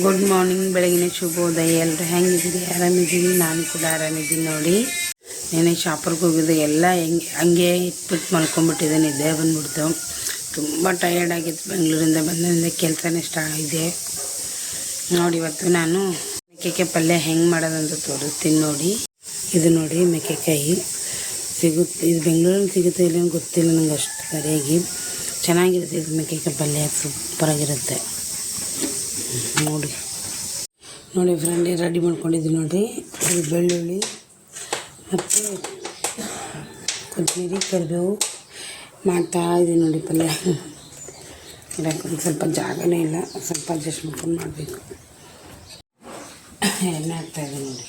Good morning, ಬೆಳಗಿನ ಶುಭೋದಯ. ಎಲ್ಲರೂ ಹೆಂಗಿದ್ದೀರಿ? ಆರಾಮಿದ್ದೀನಿ. ನಾನು ಕೂಡ ಆರಾಮಿದ್ದೀನಿ ನೋಡಿ. ನೆನೆ ಶಾಪರ್ಗೆ ಹೋಗಿದ್ದೆ, ಎಲ್ಲ ಹಂಗೆ ಇಟ್ಬಿಟ್ಟು ಮಲ್ಕೊಂಡ್ಬಿಟ್ಟಿದ್ದೆ, ನಿದ್ದೆ ಬಂದ್ಬಿಡ್ತು. ತುಂಬ ಟಯರ್ಡ್ ಆಗಿತ್ತು. ಬೆಂಗಳೂರಿಂದ ಬಂದಿಂದ ಕೆಲಸನೇ ಇದೆ ನೋಡಿ. ಇವತ್ತು ನಾನು ಮೆಕ್ಕೆಕಾಯಿ ಪಲ್ಯ ಹೆಂಗೆ ಮಾಡೋದಂತ ತೋರಿಸ್ತೀನಿ ನೋಡಿ. ಇದು ನೋಡಿ, ಮೆಕ್ಕೆಕಾಯಿ ಸಿಗುತ್ತೆ. ಇದು ಬೆಂಗಳೂರಲ್ಲಿ ಸಿಗುತ್ತೆ ಇಲ್ಲ ಗೊತ್ತಿಲ್ಲ ನನಗೆ ಅಷ್ಟು ಸರಿಯಾಗಿ. ಚೆನ್ನಾಗಿರುತ್ತೆ ಇದು ಮೆಕ್ಕೆಕಾಯಿ ಪಲ್ಯ, ಸೂಪರಾಗಿರುತ್ತೆ ನೋಡಿ. ಫ್ರೆಂಡ್ ರೆಡಿ ಮಾಡ್ಕೊಂಡಿದ್ದೀನಿ ನೋಡಿ. ಇದು ಬೆಳ್ಳುಳ್ಳಿ ಮತ್ತು ಕೊತ್ತಂಬರಿ, ಕರಿಬೇವು ಮಾಡ್ತಾಯಿದ್ದೀನಿ ನೋಡಿ. ಪಲ್ಯ ಇರೋಕ್ಕೆ ಸ್ವಲ್ಪ ಜಾಗನೇ ಇಲ್ಲ, ಸ್ವಲ್ಪ ಅಡ್ಜಸ್ಟ್ ಮಾಡ್ಕೊಂಡು ಮಾಡಬೇಕು. ಎಣ್ಣೆ ಹಾಕ್ತಾಯಿದ್ದೀನಿ ನೋಡಿ.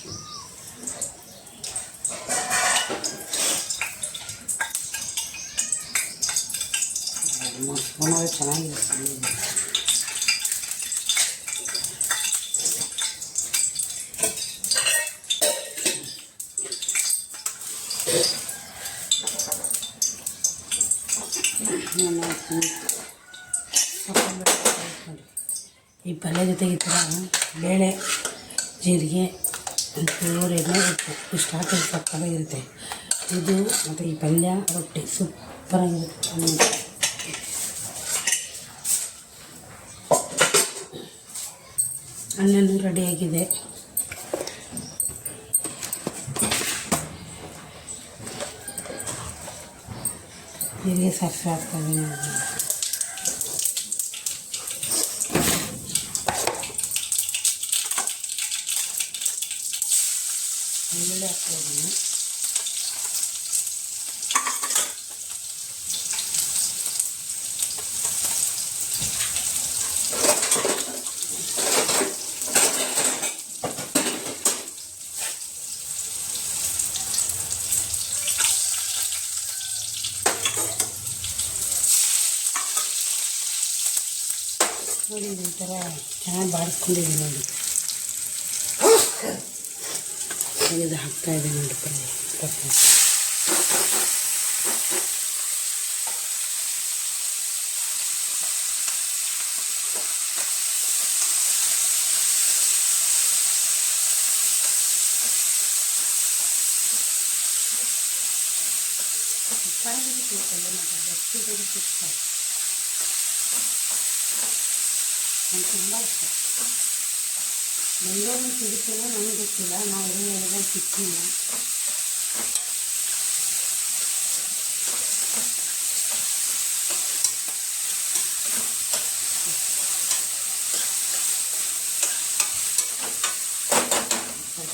ಮಸ್ತ್ ಚೆನ್ನಾಗಿರುತ್ತೆ. ಈ ಪಲ್ಯ ಜೊತೆಗೆ ಈ ಥರ ಬೇಳೆ, ಜೀರಿಗೆ, ಒಂಚೂರು ಎಣ್ಣೆ ಇರುತ್ತೆ. ಇಷ್ಟು ಹಾಕಿ ಸಕ್ಕತ್ತಾಗಿರುತ್ತೆ ಇದು. ಮತ್ತು ಈ ಪಲ್ಯ ರೊಟ್ಟಿ ಸೂಪರಾಗಿರುತ್ತೆ. ಅನ್ನನೂ ರೆಡಿಯಾಗಿದೆ. ಜೀರಿಗೆ ಸಾಸಿವೆ ಹಾಕ್ತಾಯಿದ್ದೀನಿ ನೋಡಿ. ಬೆಳ್ಳುಳ್ಳಿ ಹಾಕ್ತಾಯಿದ್ದೀನಿ. ನೋಡಿ, ಈ ಥರ ಚೆನ್ನಾಗಿ ಬಾಡಿಸ್ಕೊಂಡಿದ್ದೀನಿ ನೋಡಿ. ಇದು ಹಾಕ್ತಾಯಿದೆ ನೋಡಿ ಪಲ್ಯ. ನಂಗೆ ತುಂಬ ಇಷ್ಟ. ಬೆಂಗಳೂರಿನ ಸಿಗುತ್ತಿಲ್ಲ, ನನಗೆ ಗೊತ್ತಿಲ್ಲ. ನಾವು ಎಲ್ಲ ಸಿಕ್ಕಿಲ್ಲ. ಸ್ವಲ್ಪ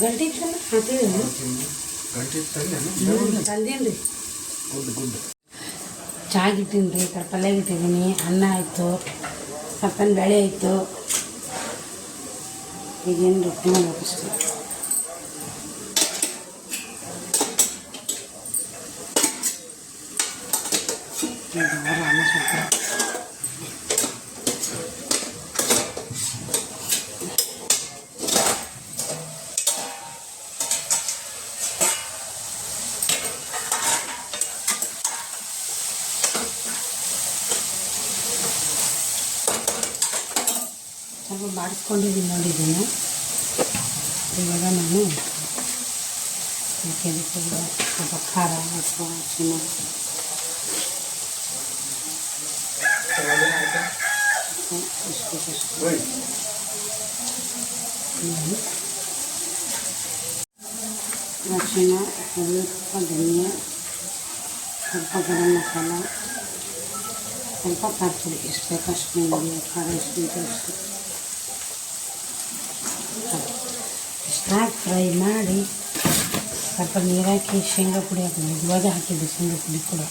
ಗಂಟೆ ಹಾಕಿದ್ದೀನಿ ತಂದೇನು ರೀ. ಚಾಗಿಟ್ಟಿನಿ ರೀ, ಈ ಥರ ಪಲ್ಯ ಇಟ್ಟಿದ್ದೀನಿ. ಅನ್ನ ಆಯಿತು, ಸಪ್ಪನ ಬೇಳೆ ಆಯಿತು. ಈಗೇನು ರೊಟ್ಟಿ ಮಾಡಬೇಕಷ್ಟೆ. ಅನ್ನ ಸ್ವಲ್ಪ ಮಾಡಿಸ್ಕೊಂಡಿದ್ದೀನಿ ನೋಡಿ. ಇದನ್ನು ಇವಾಗ ನಾನು ಸ್ವಲ್ಪ ಖಾರ ಮತ್ತು ಅರಿಶಿನ, ಅರಿಶಿನ, ಸ್ವಲ್ಪ ಧನಿಯಾ, ಸ್ವಲ್ಪ ಗರಂ ಮಸಾಲ, ಸ್ವಲ್ಪ ಖಾರ ಪುಡಿ, ಎಷ್ಟು ಬೇಕು ಅಷ್ಟು ನೋಡಿ. ಖಾರ ಎಷ್ಟು ಬೇಕು ಅಷ್ಟು ಇಷ್ಟಾಗಿ ಫ್ರೈ ಮಾಡಿ ಸ್ವಲ್ಪ ನೀರು ಹಾಕಿ ಶೇಂಗಾ ಪುಡಿ ಹಾಕಿದ್ವಿ. ಇವಾಗ ಹಾಕಿದ್ದೆ ಶೇಂಗಾ ಪುಡಿ ಕೂಡ.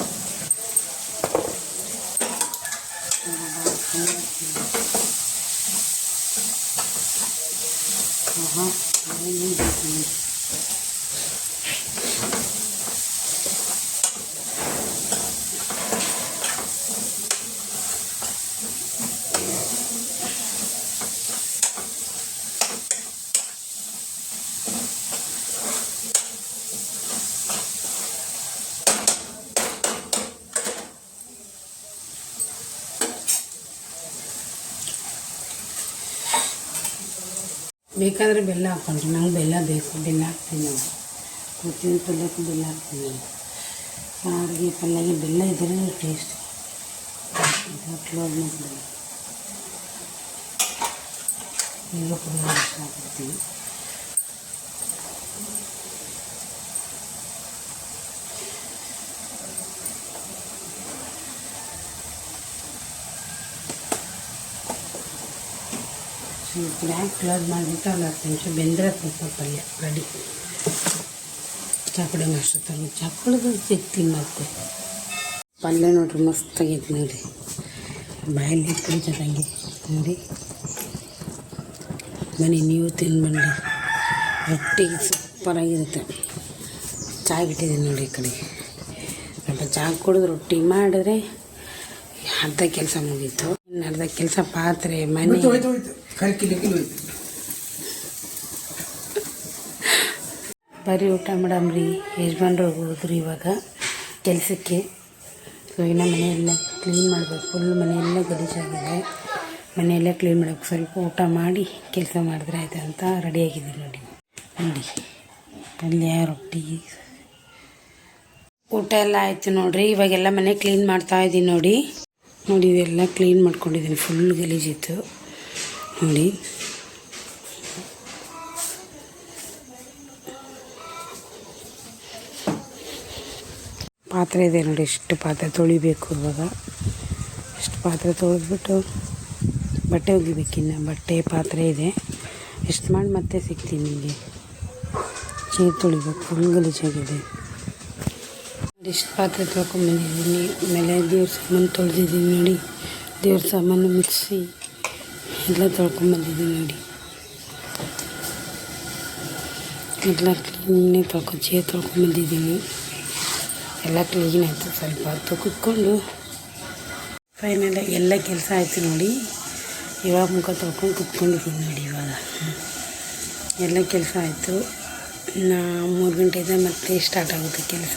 ಬೇಕಾದರೆ ಬೆಲ್ಲ ಹಾಕ್ಕೊಂಡ್ರಿ, ನಂಗೆ ಬೆಲ್ಲ ಬೇಕು, ಬೆಲ್ಲ ಹಾಕ್ತೀನಿ ನಾವು. ಪ್ರತಿಯೊಂದು ಪಲ್ಯಕ್ಕೂ ಬೆಲ್ಲ ಹಾಕ್ತೀನಿ ನಾನು. ಸಾರಿಗೆ ಪಲ್ಯಗೆ ಬೆಲ್ಲ ಇದ್ದರೆ ಟೇಸ್ಟ್. ಕ್ಲೋಸ್ ಮಾಡ್ತೀನಿ, ಈಗ ಕೂಡ ಹಾಕ್ಬಿಡ್ತೀನಿ. ಬ್ಲ್ಯಾಕ್ ಕ್ಲೋಸ್ ಮಾಡಿಬಿಟ್ಟು ಒಂದು 10 ನಿಮಿಷ ಬೆಂದರೆ ಸ್ವಲ್ಪ ಪಲ್ಯ ರೆಡಿ. ಚಾಪುಡಿ ಅಷ್ಟು ತಂದು ಚಾಪುಡಿದು ಸಿಗ್ತೀನಿ ಮತ್ತೆ. ಪಲ್ಯ ನೋಡ್ರಿ ಮಸ್ತಾಗೈತೆ ನೋಡಿ, ಬಾಯಲ್ಲಿ ಕುಡಿತದಂಗೆ ನೋಡಿ. ಬನ್ನಿ ನೀವು ತಿನ್ಬಂಡಿ, ರೊಟ್ಟಿಗೆ ಸೂಪರಾಗಿರುತ್ತೆ. ಚಹಾ ಇಟ್ಟಿದ್ದೀನಿ ನೋಡಿ ಈ ಕಡೆ. ಸ್ವಲ್ಪ ಚಹಾ ಕುಡಿದು ರೊಟ್ಟಿ ಮಾಡಿದ್ರೆ ಅರ್ಧ ಕೆಲಸ ಮುಗೀತು. ಇನ್ನು ಅರ್ಧ ಕೆಲಸ ಪಾತ್ರೆ ಮನೆ. ಬರೀ ಊಟ ಮಾಡಮ್ರಿ. ಯಜಮಾನ್ರು ಹೋದ್ರು ಇವಾಗ ಕೆಲಸಕ್ಕೆ. ಸೊ ಇನ್ನು ಮನೆಯೆಲ್ಲ ಕ್ಲೀನ್ ಮಾಡಬೇಕು. ಫುಲ್ ಮನೆಯೆಲ್ಲ ಗಲೀಜಾಗಿದೆ. ಮನೆಯೆಲ್ಲ ಕ್ಲೀನ್ ಮಾಡೋಕ್ಕೆ ಸ್ವಲ್ಪ ಊಟ ಮಾಡಿ ಕೆಲಸ ಮಾಡಿದ್ರೆ ಆಯ್ತು ಅಂತ ರೆಡಿಯಾಗಿದೆ ನೋಡಿ. ನೋಡಿ ಪಲ್ಯ ರೊಟ್ಟಿ ಊಟ ಎಲ್ಲ ಆಯಿತು ನೋಡಿರಿ. ಇವಾಗೆಲ್ಲ ಮನೆ ಕ್ಲೀನ್ ಮಾಡ್ತಾಯಿದ್ದೀನಿ ನೋಡಿ. ನೋಡಿ ಇದೆಲ್ಲ ಕ್ಲೀನ್ ಮಾಡ್ಕೊಂಡಿದ್ದೀನಿ, ಫುಲ್ ಗಲೀಜಿತ್ತು ನೋಡಿ. ಪಾತ್ರೆ ಇದೆ ನೋಡಿ, ಎಷ್ಟು ಪಾತ್ರೆ ತೊಳಿಬೇಕು ಇವಾಗ. ಎಷ್ಟು ಪಾತ್ರೆ ತೊಳೆದ್ಬಿಟ್ಟು ಬಟ್ಟೆ ಒಗಿಬೇಕಿನ್ನು. ಬಟ್ಟೆ ಪಾತ್ರೆ ಇದೆ, ಎಷ್ಟು ಮಾಡಿ ಮತ್ತೆ ಸಿಗ್ತೀನಿ ನಿಮಗೆ. ಚೇರ್ ತೊಳಿಬೇಕು, ಫುಲ್ ಗಲೀಜಾಗಿದೆ. ಇಷ್ಟು ಪಾತ್ರೆ ತೊಳ್ಕೊಂಬಂದಿದ್ದೀನಿ. ಆಮೇಲೆ ದೇವ್ರ ಸಾಮಾನು ತೊಳೆದಿದ್ದೀನಿ ನೋಡಿ. ದೇವ್ರ ಸಾಮಾನು ಮಿಕ್ಸಿ ಎಲ್ಲ ತೊಳ್ಕೊಂಬಂದಿದ್ದೀನಿ ನೋಡಿ. ಎಲ್ಲ ಕ್ಲೀನೇ ಚೇರ್ ತೊಳ್ಕೊಂಬಂದಿದ್ದೀನಿ. ಎಲ್ಲ ಕ್ಲೀನ್ ಆಯಿತು. ಸ್ವಲ್ಪ ಹೊತ್ತು ಕುತ್ಕೊಂಡು ಫೈನಲ್ ಎಲ್ಲ ಕೆಲಸ ಆಯಿತು ನೋಡಿ. ಇವಾಗ ಮುಖ ತೊಳ್ಕೊಂಡು ಕುತ್ಕೊಂಡಿದ್ದೀನಿ ನೋಡಿ. ಇವಾಗ ಎಲ್ಲ ಕೆಲಸ ಆಯಿತು. 3 ಗಂಟೆಯಿಂದ ಮತ್ತೆ ಸ್ಟಾರ್ಟ್ ಆಗುತ್ತೆ ಕೆಲಸ.